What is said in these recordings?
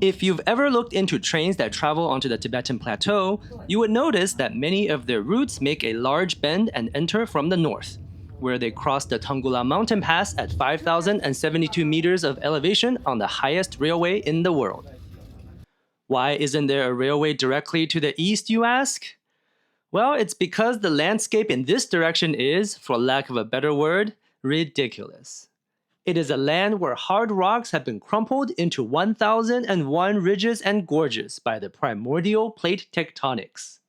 If you've ever looked into trains that travel onto the Tibetan Plateau, you would notice that many of their routes make a large bend and enter from the north, where they cross the Tungula mountain pass at 5,072 meters of elevation on the highest railway in the world. Why isn't there a railway directly to the east, you ask? Well, it's because the landscape in this direction is, for lack of a better word, ridiculous. It is a land where hard rocks have been crumpled into 1,001 ridges and gorges by the primordial plate tectonics.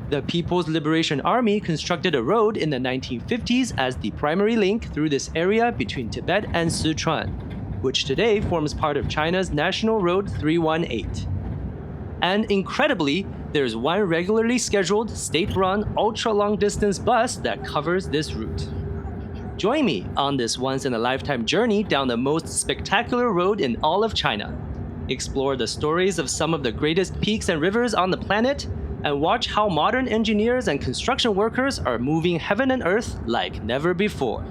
The People's Liberation Army constructed a road in the 1950s as the primary link through this area between Tibet and Sichuan, which today forms part of China's National Road 318. And incredibly, there's one regularly scheduled state-run ultra-long-distance bus that covers this route. Join me on this once-in-a-lifetime journey down the most spectacular road in all of China. Explore the stories of some of the greatest peaks and rivers on the planet, and watch how modern engineers and construction workers are moving heaven and earth like never before.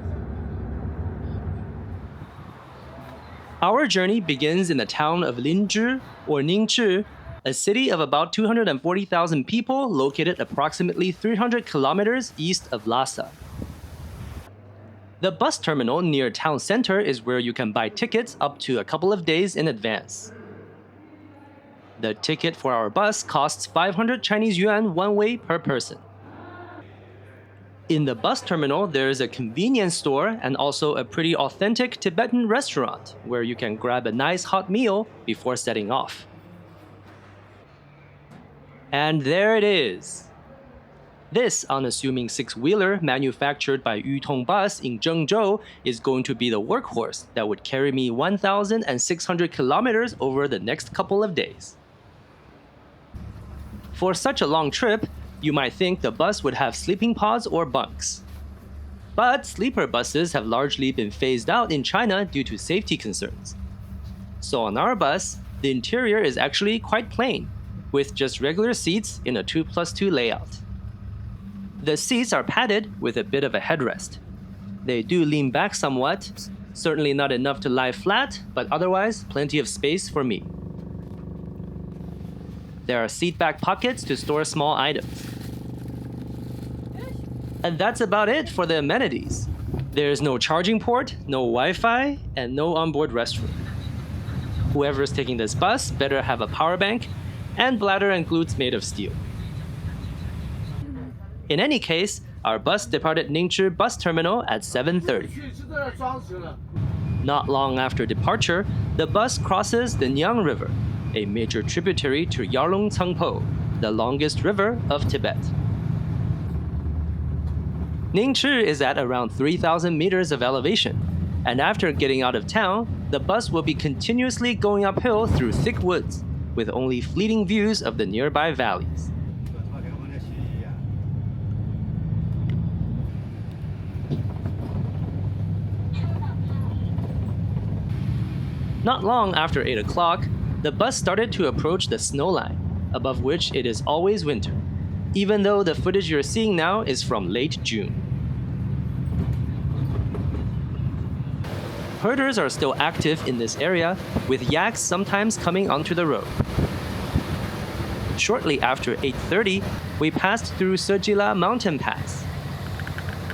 Our journey begins in the town of Linzhi, or Ningzhi, a city of about 240,000 people located approximately 300 kilometers east of Lhasa. The bus terminal near town center is where you can buy tickets up to a couple of days in advance. The ticket for our bus costs 500 Chinese yuan one way per person. In the bus terminal, there is a convenience store and also a pretty authentic Tibetan restaurant where you can grab a nice hot meal before setting off. And there it is. This unassuming six-wheeler manufactured by Yutong Bus in Zhengzhou is going to be the workhorse that would carry me 1,600 kilometers over the next couple of days. For such a long trip, you might think the bus would have sleeping pods or bunks. But sleeper buses have largely been phased out in China due to safety concerns. So on our bus, the interior is actually quite plain, with just regular seats in a 2+2 layout. The seats are padded with a bit of a headrest. They do lean back somewhat, certainly not enough to lie flat, but otherwise plenty of space for me. There are seat back pockets to store small items. And that's about it for the amenities. There's no charging port, no Wi-Fi, and no onboard restroom. Whoever's taking this bus better have a power bank and bladder and glutes made of steel. In any case, our bus departed Ningzhi bus terminal at 7:30. Not long after departure, the bus crosses the Nujiang River, a major tributary to Lulang Tongmai, the longest river of Tibet. Ningzhi is at around 3,000 meters of elevation, and after getting out of town, the bus will be continuously going uphill through thick woods, with only fleeting views of the nearby valleys. Not long after 8 o'clock, the bus started to approach the snow line, above which it is always winter, even though the footage you're seeing now is from late June. Herders are still active in this area, with yaks sometimes coming onto the road. Shortly after 8:30, we passed through Sejila mountain pass.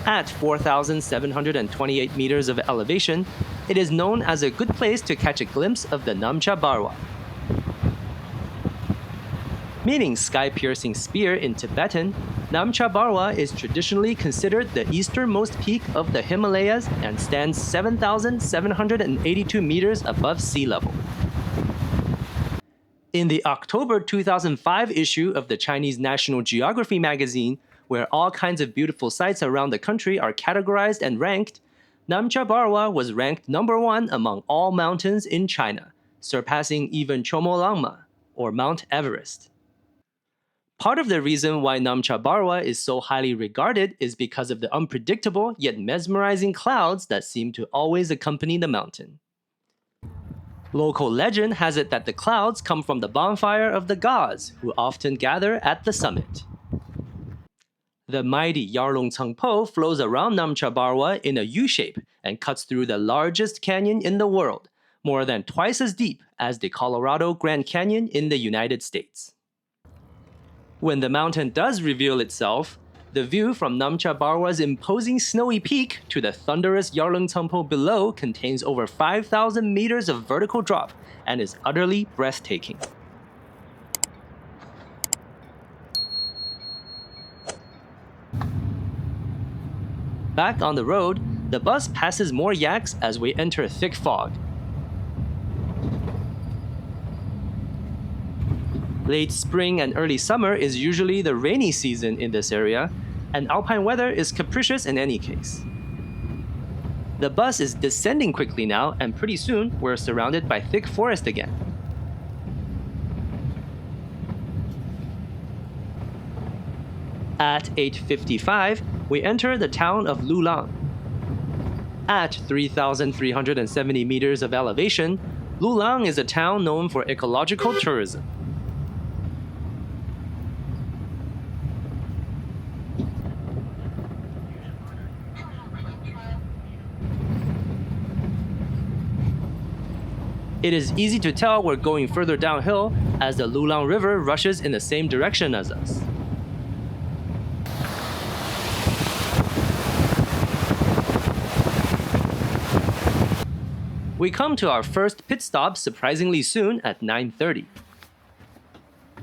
At 4,728 meters of elevation, it is known as a good place to catch a glimpse of the Namcha Barwa. Meaning sky-piercing spear in Tibetan, Namcha Barwa is traditionally considered the easternmost peak of the Himalayas and stands 7,782 meters above sea level. In the October 2005 issue of the Chinese National Geography magazine, where all kinds of beautiful sites around the country are categorized and ranked, Namcha Barwa was ranked number 1 among all mountains in China, surpassing even Chomolungma, or Mount Everest. Part of the reason why Namcha Barwa is so highly regarded is because of the unpredictable yet mesmerizing clouds that seem to always accompany the mountain. Local legend has it that the clouds come from the bonfire of the gods, who often gather at the summit. The mighty Lulang Tongmai flows around Namcha Barwa in a U-shape and cuts through the largest canyon in the world, more than twice as deep as the Colorado Grand Canyon in the United States. When the mountain does reveal itself, the view from Namcha Barwa's imposing snowy peak to the thunderous Yarlung below contains over 5,000 meters of vertical drop and is utterly breathtaking. Back on the road, the bus passes more yaks as we enter thick fog. Late spring and early summer is usually the rainy season in this area, and alpine weather is capricious in any case. The bus is descending quickly now, and pretty soon we're surrounded by thick forest again. At 8:55, we enter the town of Lulang. At 3,370 meters of elevation, Lulang is a town known for ecological tourism. It is easy to tell we're going further downhill as the Lulang River rushes in the same direction as us. We come to our first pit stop surprisingly soon at 9:30.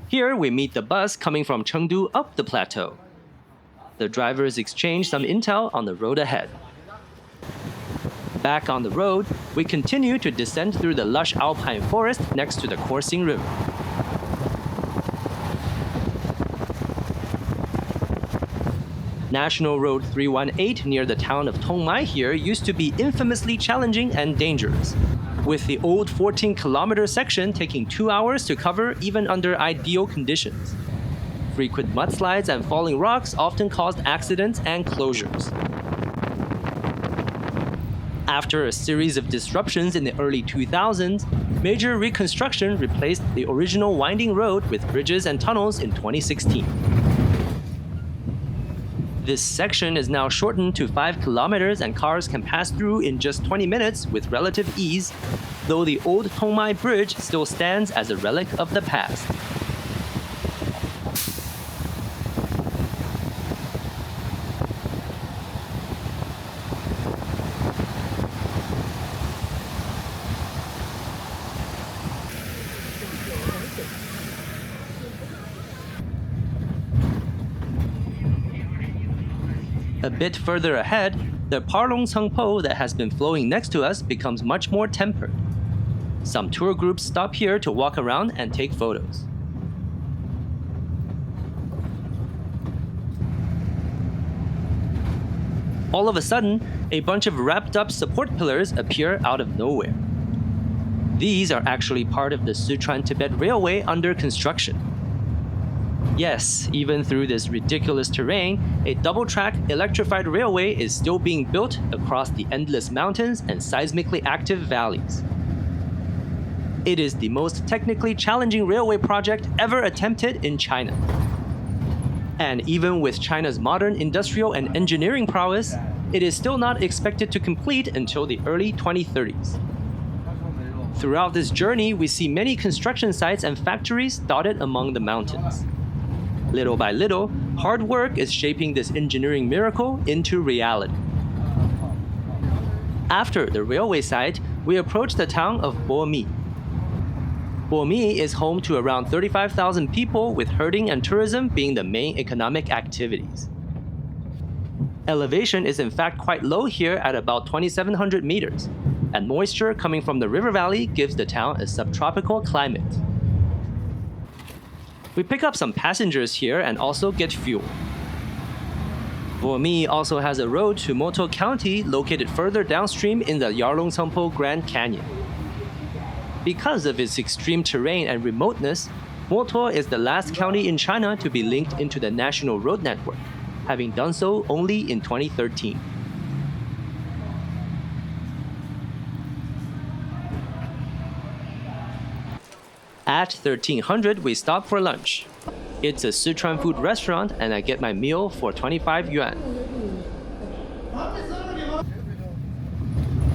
Here we meet the bus coming from Chengdu up the plateau. The drivers exchange some intel on the road ahead. Back on the road, we continue to descend through the lush alpine forest next to the coursing river. National Road 318 near the town of Tongmai here used to be infamously challenging and dangerous, with the old 14-kilometer section taking 2 hours to cover even under ideal conditions. Frequent mudslides and falling rocks often caused accidents and closures. After a series of disruptions in the early 2000s, major reconstruction replaced the original winding road with bridges and tunnels in 2016. This section is now shortened to 5 kilometers and cars can pass through in just 20 minutes with relative ease, though the old Tongmai Bridge still stands as a relic of the past. A bit further ahead, the Lancang that has been flowing next to us becomes much more tempered. Some tour groups stop here to walk around and take photos. All of a sudden, a bunch of wrapped up support pillars appear out of nowhere. These are actually part of the Sichuan-Tibet Railway under construction. Yes, even through this ridiculous terrain, a double-track electrified railway is still being built across the endless mountains and seismically active valleys. It is the most technically challenging railway project ever attempted in China. And even with China's modern industrial and engineering prowess, it is still not expected to complete until the early 2030s. Throughout this journey, we see many construction sites and factories dotted among the mountains. Little by little, hard work is shaping this engineering miracle into reality. After the railway site, we approach the town of Bomi. Bomi is home to around 35,000 people, with herding and tourism being the main economic activities. Elevation is in fact quite low here at about 2,700 meters, and moisture coming from the river valley gives the town a subtropical climate. We pick up some passengers here and also get fuel. Bomi also has a road to Moto County located further downstream in the Yarlung Grand Canyon. Because of its extreme terrain and remoteness, Moto is the last county in China to be linked into the national road network, having done so only in 2013. At 1300, we stop for lunch. It's a Sichuan food restaurant and I get my meal for 25 yuan.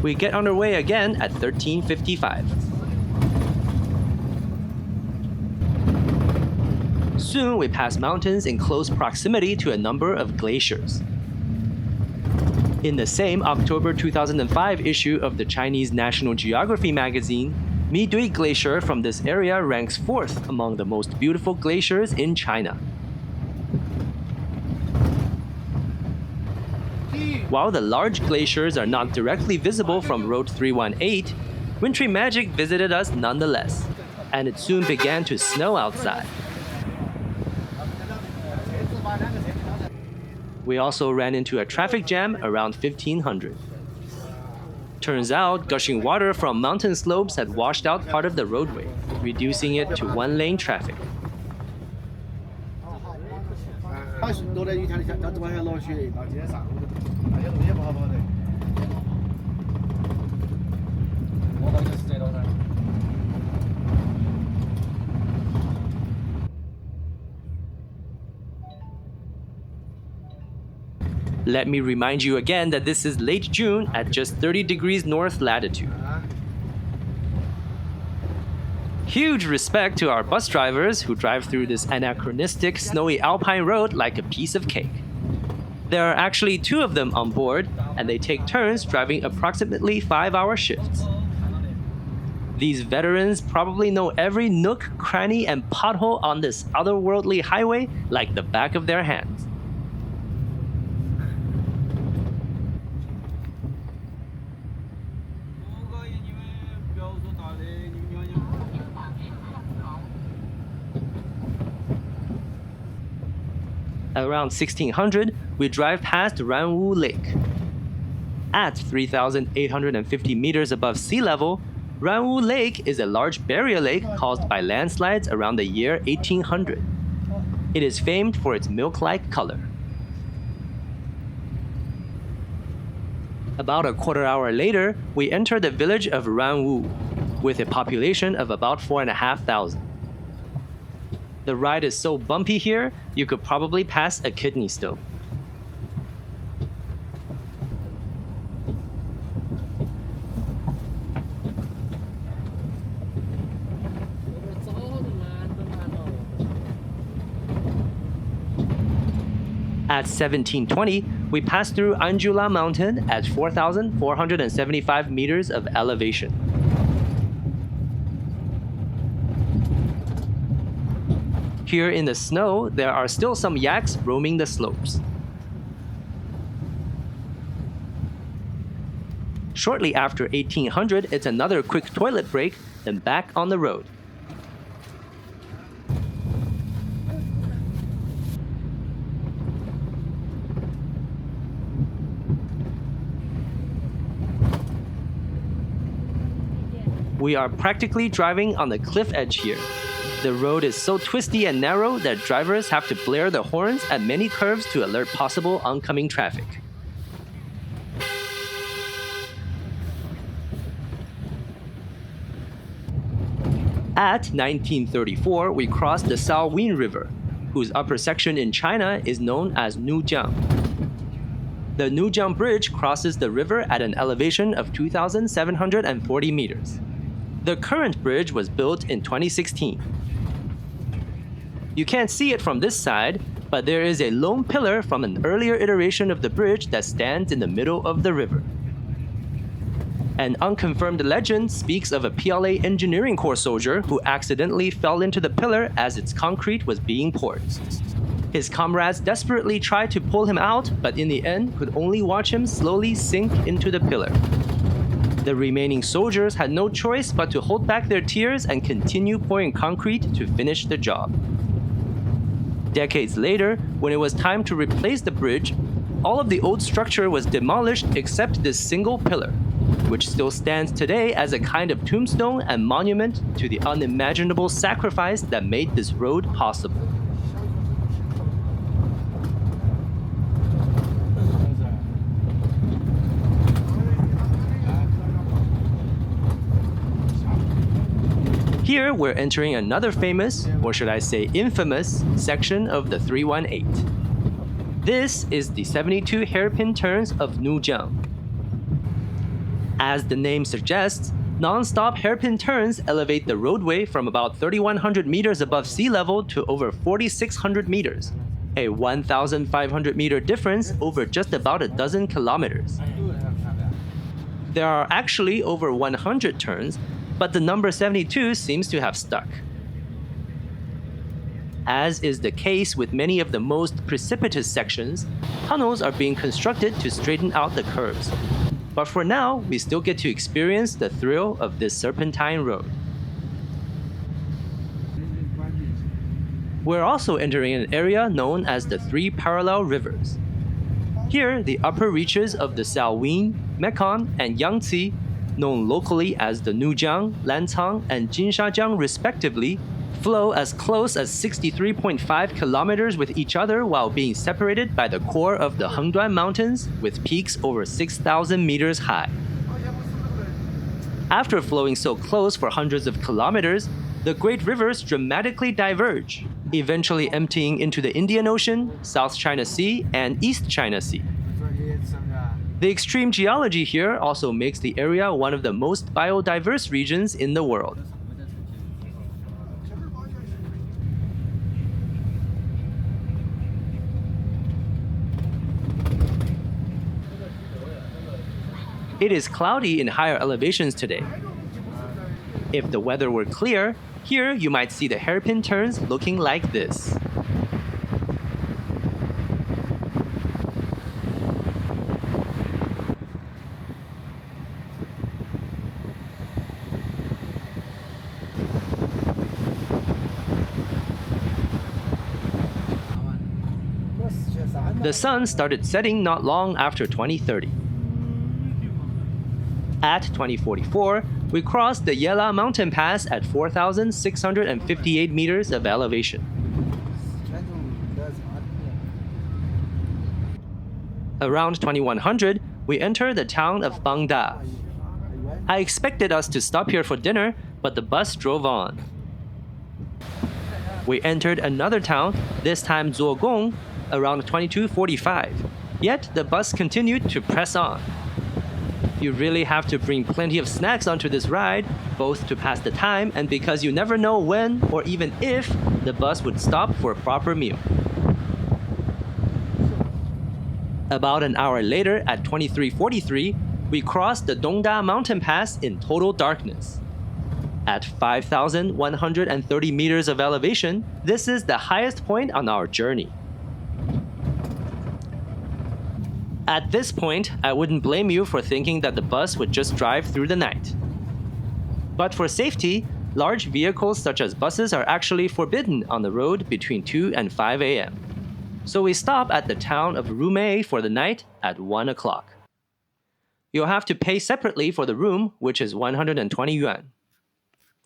We get underway again at 13:55. Soon we pass mountains in close proximity to a number of glaciers. In the same October 2005 issue of the Chinese National Geography magazine, Midui Glacier from this area ranks 4th among the most beautiful glaciers in China. While the large glaciers are not directly visible from Road 318, wintry magic visited us nonetheless, and it soon began to snow outside. We also ran into a traffic jam around 1500. Turns out, gushing water from mountain slopes had washed out part of the roadway, reducing it to one-lane traffic. Let me remind you again that this is late June at just 30 degrees north latitude. Huge respect to our bus drivers who drive through this anachronistic snowy alpine road like a piece of cake. There are actually 2 of them on board, and they take turns driving approximately 5-hour shifts. These veterans probably know every nook, cranny, and pothole on this otherworldly highway like the back of their hands. Around 1600, we drive past Ranwu Lake. At 3,850 meters above sea level, Ranwu Lake is a large barrier lake caused by landslides around the year 1800. It is famed for its milk-like color. About a quarter hour later, we enter the village of Ranwu, with a population of about 4,500. The ride is so bumpy here, you could probably pass a kidney stone. At 1720, we pass through Anjula Mountain at 4,475 meters of elevation. Here in the snow, there are still some yaks roaming the slopes. Shortly after 1800, it's another quick toilet break, then back on the road. We are practically driving on the cliff edge here. The road is so twisty and narrow that drivers have to blare the horns at many curves to alert possible oncoming traffic. At 1934, we crossed the Salween River, whose upper section in China is known as Nujiang. The Nujiang Bridge crosses the river at an elevation of 2,740 meters. The current bridge was built in 2016. You can't see it from this side, but there is a lone pillar from an earlier iteration of the bridge that stands in the middle of the river. An unconfirmed legend speaks of a PLA Engineering Corps soldier who accidentally fell into the pillar as its concrete was being poured. His comrades desperately tried to pull him out, but in the end could only watch him slowly sink into the pillar. The remaining soldiers had no choice but to hold back their tears and continue pouring concrete to finish the job. Decades later, when it was time to replace the bridge, all of the old structure was demolished except this single pillar, which still stands today as a kind of tombstone and monument to the unimaginable sacrifice that made this road possible. Here, we're entering another famous, or should I say infamous, section of the 318. This is the 72 hairpin turns of Nujiang. As the name suggests, non-stop hairpin turns elevate the roadway from about 3,100 meters above sea level to over 4,600 meters, a 1,500 meter difference over just about a dozen kilometers. There are actually over 100 turns, but the number 72 seems to have stuck. As is the case with many of the most precipitous sections, tunnels are being constructed to straighten out the curves. But for now, we still get to experience the thrill of this serpentine road. We're also entering an area known as the Three Parallel Rivers. Here, the upper reaches of the Salween, Mekong, and Yangtze, known locally as the Nujiang, Lancang, and Jinshajiang respectively, flow as close as 63.5 kilometers with each other while being separated by the core of the Hengduan Mountains with peaks over 6,000 meters high. After flowing so close for hundreds of kilometers, the great rivers dramatically diverge, eventually emptying into the Indian Ocean, South China Sea, and East China Sea. The extreme geology here also makes the area one of the most biodiverse regions in the world. It is cloudy in higher elevations today. If the weather were clear, here you might see the hairpin turns looking like this. The sun started setting not long after 2030. At 2044, we crossed the Yela mountain pass at 4,658 meters of elevation. Around 2100, we enter the town of Bangda. I expected us to stop here for dinner, but the bus drove on. We entered another town, this time Zuogong, around 2245. Yet the bus continued to press on. You really have to bring plenty of snacks onto this ride, both to pass the time and because you never know when or even if the bus would stop for a proper meal. About an hour later at 2343, we crossed the Dongda mountain pass in total darkness. At 5,130 meters of elevation, this is the highest point on our journey. At this point, I wouldn't blame you for thinking that the bus would just drive through the night. But for safety, large vehicles such as buses are actually forbidden on the road between 2 and 5 a.m. So we stop at the town of Rumei for the night at 1 o'clock. You'll have to pay separately for the room, which is 120 yuan.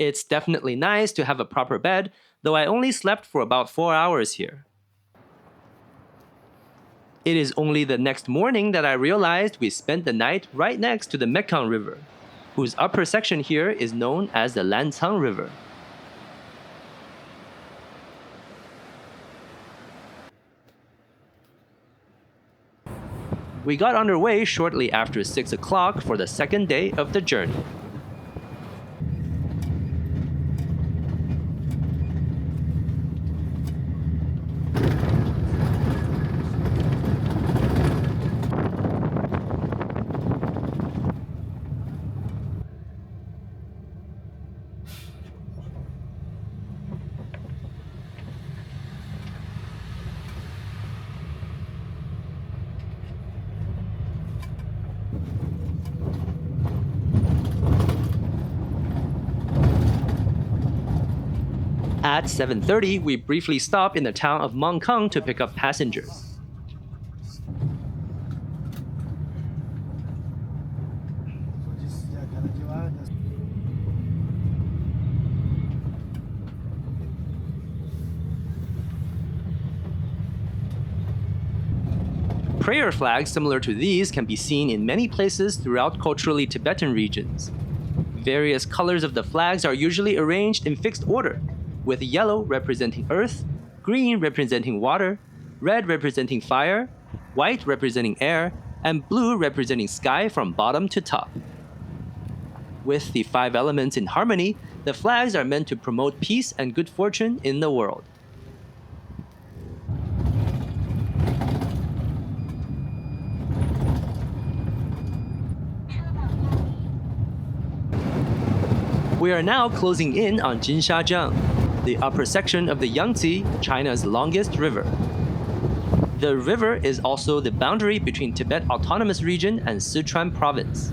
It's definitely nice to have a proper bed, though I only slept for about 4 hours here. It is only the next morning that I realized we spent the night right next to the Mekong River, whose upper section here is known as the Lancang River. We got underway shortly after 6 o'clock for the second day of the journey. At 7:30, we briefly stop in the town of Mekong to pick up passengers. Prayer flags similar to these can be seen in many places throughout culturally Tibetan regions. Various colors of the flags are usually arranged in fixed order, with yellow representing earth, green representing water, red representing fire, white representing air, and blue representing sky from bottom to top. With the 5 elements in harmony, the flags are meant to promote peace and good fortune in the world. We are now closing in on Jinshajiang, the upper section of the Yangtze, China's longest river. The river is also the boundary between Tibet Autonomous Region and Sichuan Province.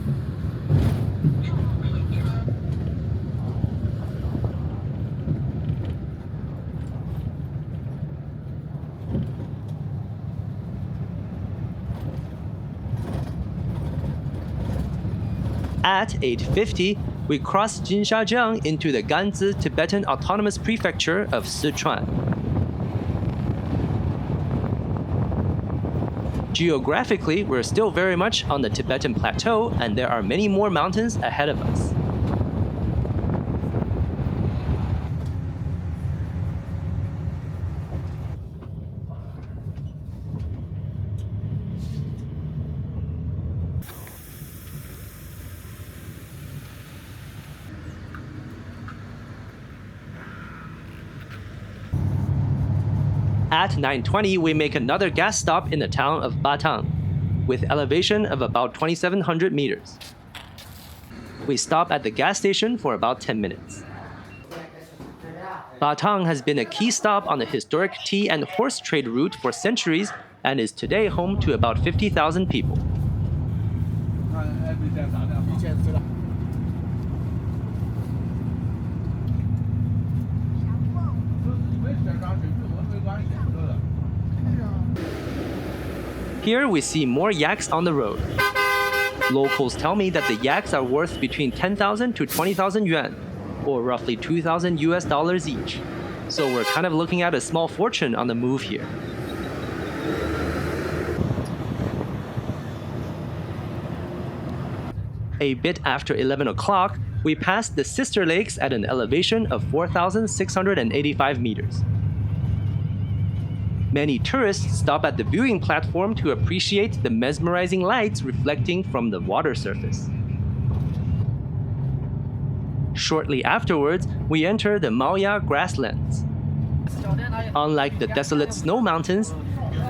At 8:50, we cross Jinshajiang into the Yangtze Tibetan Autonomous Prefecture of Sichuan. Geographically, we're still very much on the Tibetan plateau, and there are many more mountains ahead of us. At 9:20, we make another gas stop in the town of Batang, with elevation of about 2,700 meters. We stop at the gas station for about 10 minutes. Batang has been a key stop on the historic tea and horse trade route for centuries and is today home to about 50,000 people. Here we see more yaks on the road. Locals tell me that the yaks are worth between 10,000 to 20,000 yuan, or roughly $2,000 each. So we're kind of looking at a small fortune on the move here. A bit after 11 o'clock, we pass the sister lakes at an elevation of 4,685 meters. Many tourists stop at the viewing platform to appreciate the mesmerizing lights reflecting from the water surface. Shortly afterwards, we enter the Maoya grasslands. Unlike the desolate snow mountains,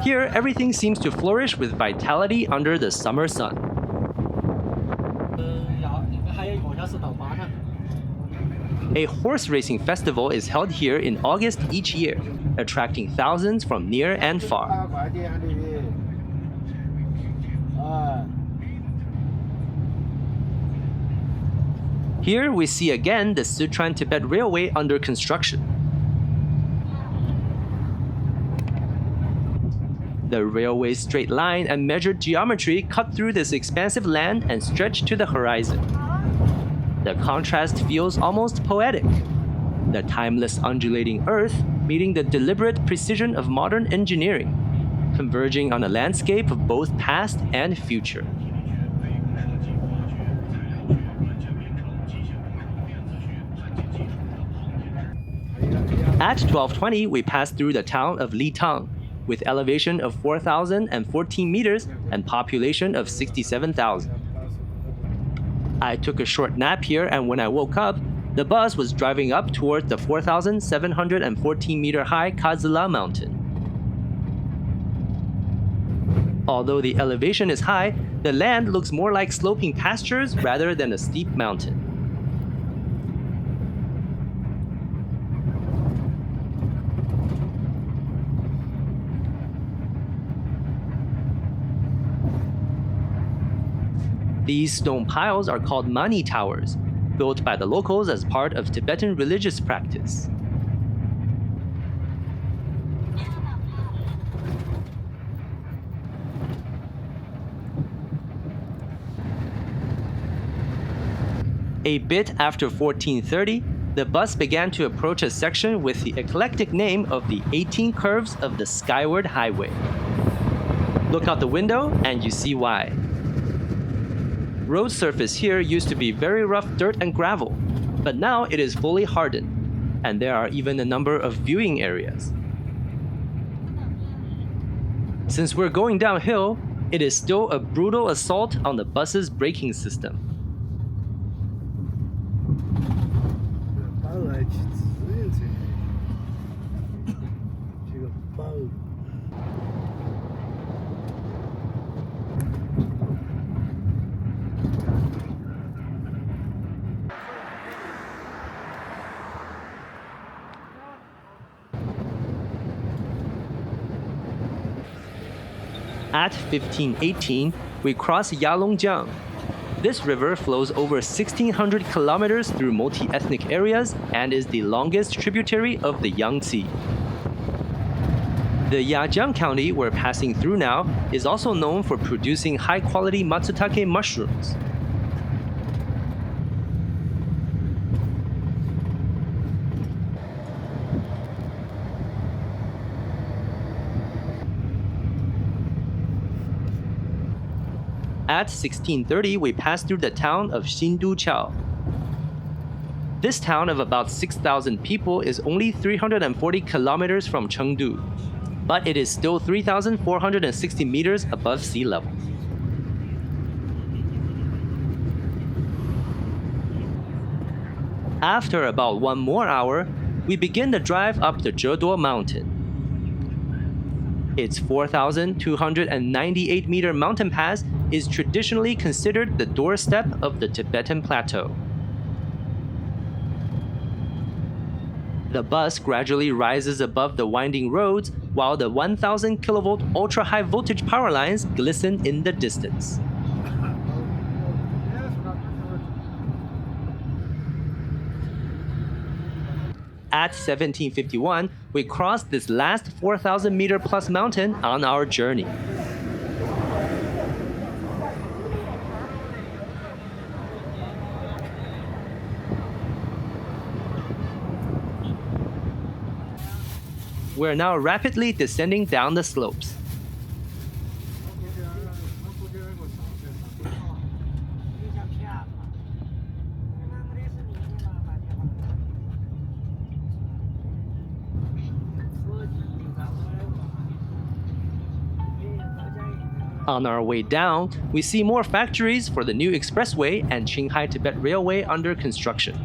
here everything seems to flourish with vitality under the summer sun. A horse racing festival is held here in August each year, attracting thousands from near and far. Here we see again the Sichuan-Tibet Railway under construction. The railway's straight line and measured geometry cut through this expansive land and stretch to the horizon. The contrast feels almost poetic. The timeless undulating earth meeting the deliberate precision of modern engineering, converging on a landscape of both past and future. At 12:20, we pass through the town of Litang, with elevation of 4,014 meters and population of 67,000. I took a short nap here, and when I woke up, the bus was driving up toward the 4,714 meter high Kazila mountain. Although the elevation is high, the land looks more like sloping pastures rather than a steep mountain. These stone piles are called mani towers, built by the locals as part of Tibetan religious practice. A bit after 14:30, the bus began to approach a section with the eclectic name of the 18 curves of the Skyward Highway. Look out the window and you see why. Road surface here used to be very rough dirt and gravel, but now it is fully hardened, and there are even a number of viewing areas. Since we're going downhill, it is still a brutal assault on the bus's braking system. At 1518, we cross Yalongjiang. This river flows over 1,600 kilometers through multi-ethnic areas and is the longest tributary of the Yangtze. The Yajiang County we're passing through now is also known for producing high-quality matsutake mushrooms. At 1630, we passed through the town of Xinduqiao. This town of about 6,000 people is only 340 kilometers from Chengdu, but it is still 3,460 meters above sea level. After about 1 more hour, we begin the drive up the Zheduo mountain. Its 4,298-meter mountain pass is traditionally considered the doorstep of the Tibetan Plateau. The bus gradually rises above the winding roads while the 1,000 kilovolt ultra-high voltage power lines glisten in the distance. At 1751, we crossed this last 4,000-meter plus mountain on our journey. We're now rapidly descending down the slopes. On our way down, we see more factories for the new expressway and Qinghai-Tibet Railway under construction.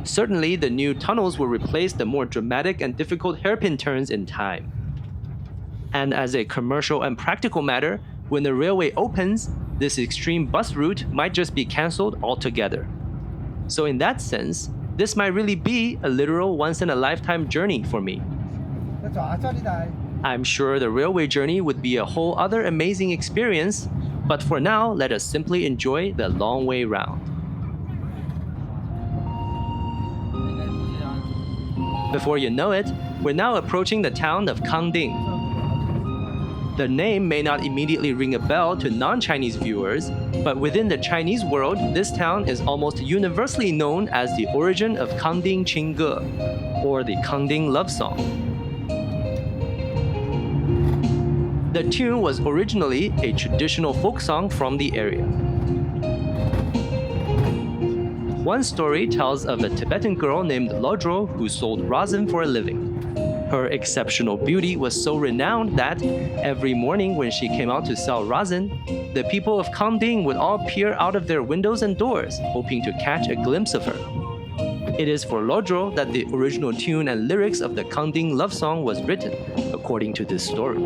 Certainly, the new tunnels will replace the more dramatic and difficult hairpin turns in time. And as a commercial and practical matter, when the railway opens, this extreme bus route might just be cancelled altogether. So in that sense, this might really be a literal once-in-a-lifetime journey for me. I'm sure the railway journey would be a whole other amazing experience, but for now, let us simply enjoy the long way round. Before you know it, we're now approaching the town of Kangding. The name may not immediately ring a bell to non-Chinese viewers, but within the Chinese world, this town is almost universally known as the origin of Kangding Chingge, or the Kangding love song. The tune was originally a traditional folk song from the area. One story tells of a Tibetan girl named Lodro who sold rosin for a living. Her exceptional beauty was so renowned that every morning when she came out to sell rosin, the people of Kangding would all peer out of their windows and doors, hoping to catch a glimpse of her. It is for Lodro that the original tune and lyrics of the Kangding love song was written, according to this story.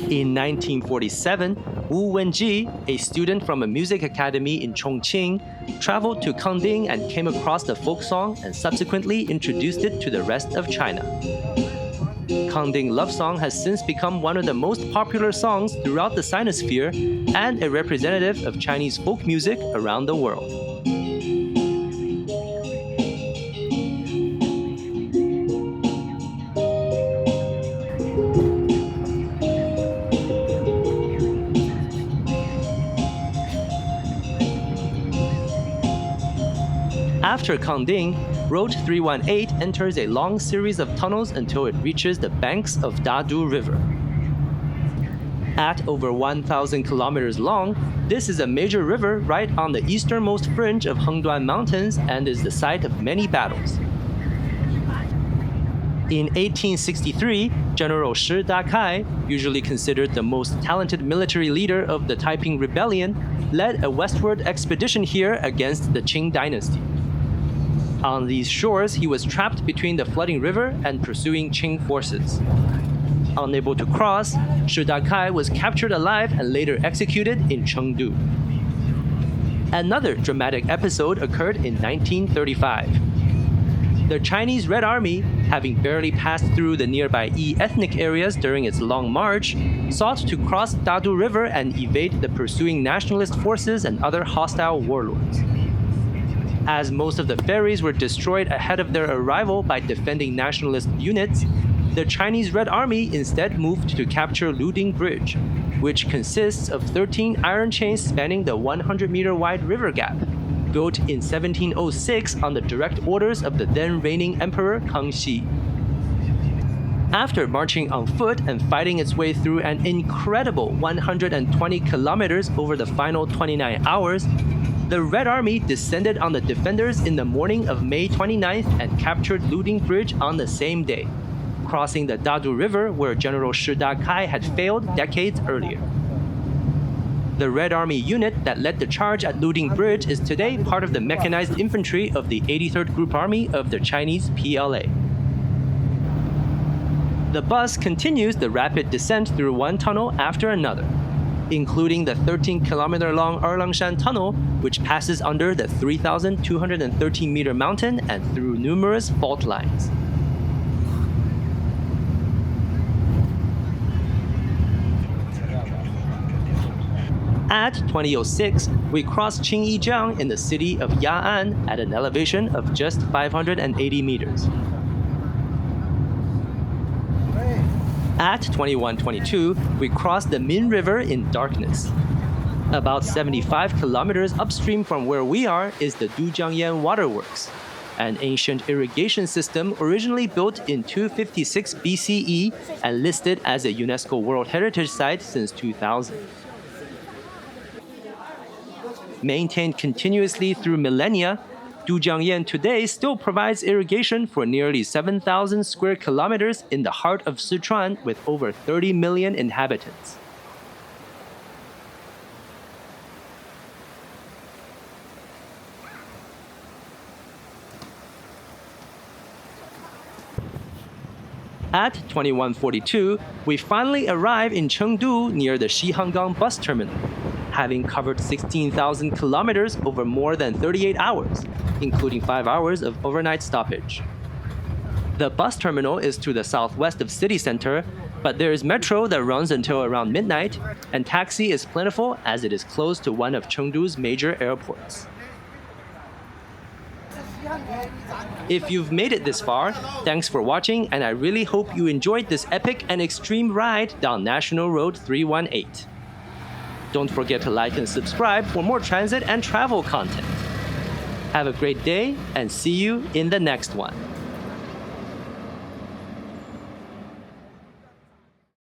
In 1947, Wu Wenji, a student from a music academy in Chongqing, traveled to Kangding and came across the folk song and subsequently introduced it to the rest of China. Kangding love song has since become one of the most popular songs throughout the Sinosphere and a representative of Chinese folk music around the world. After Kangding, Road 318 enters a long series of tunnels until it reaches the banks of Dadu River. At over 1,000 kilometers long, this is a major river right on the easternmost fringe of Hengduan Mountains and is the site of many battles. In 1863, General Shi Dakai, usually considered the most talented military leader of the Taiping Rebellion, led a westward expedition here against the Qing dynasty. On these shores, he was trapped between the flooding river and pursuing Qing forces. Unable to cross, Zheduo was captured alive and later executed in Chengdu. Another dramatic episode occurred in 1935. The Chinese Red Army, having barely passed through the nearby Yi ethnic areas during its long march, sought to cross Dadu River and evade the pursuing nationalist forces and other hostile warlords. As most of the ferries were destroyed ahead of their arrival by defending nationalist units, the Chinese Red Army instead moved to capture Luding Bridge, which consists of 13 iron chains spanning the 100-meter-wide river gap, built in 1706 on the direct orders of the then reigning Emperor Kangxi. After marching on foot and fighting its way through an incredible 120 kilometers over the final 29 hours, the Red Army descended on the defenders in the morning of May 29th and captured Luding Bridge on the same day, crossing the Dadu River where General Zheduo had failed decades earlier. The Red Army unit that led the charge at Luding Bridge is today part of the mechanized infantry of the 83rd Group Army of the Chinese PLA. The bus continues the rapid descent through one tunnel after another, including the 13-kilometer-long Erlangshan Tunnel, which passes under the 3,213-meter mountain and through numerous fault lines. At 2006, we crossed Xinduqiao in the city of Ya'an at an elevation of just 580 meters. At 2122, we crossed the Min River in darkness. About 75 kilometers upstream from where we are is the Dujiangyan Waterworks, an ancient irrigation system originally built in 256 BCE and listed as a UNESCO World Heritage Site since 2000. Maintained continuously through millennia, Dujiangyan today still provides irrigation for nearly 7,000 square kilometers in the heart of Sichuan with over 30 million inhabitants. At 2142, we finally arrive in Chengdu near the Shihangang bus terminal, having covered 16,000 kilometers over more than 38 hours, including 5 hours of overnight stoppage. The bus terminal is to the southwest of city center, but there is metro that runs until around midnight, and taxi is plentiful as it is close to one of Chengdu's major airports. If you've made it this far, thanks for watching, and I really hope you enjoyed this epic and extreme ride down National Road 318. Don't forget to like and subscribe for more transit and travel content. Have a great day and see you in the next one.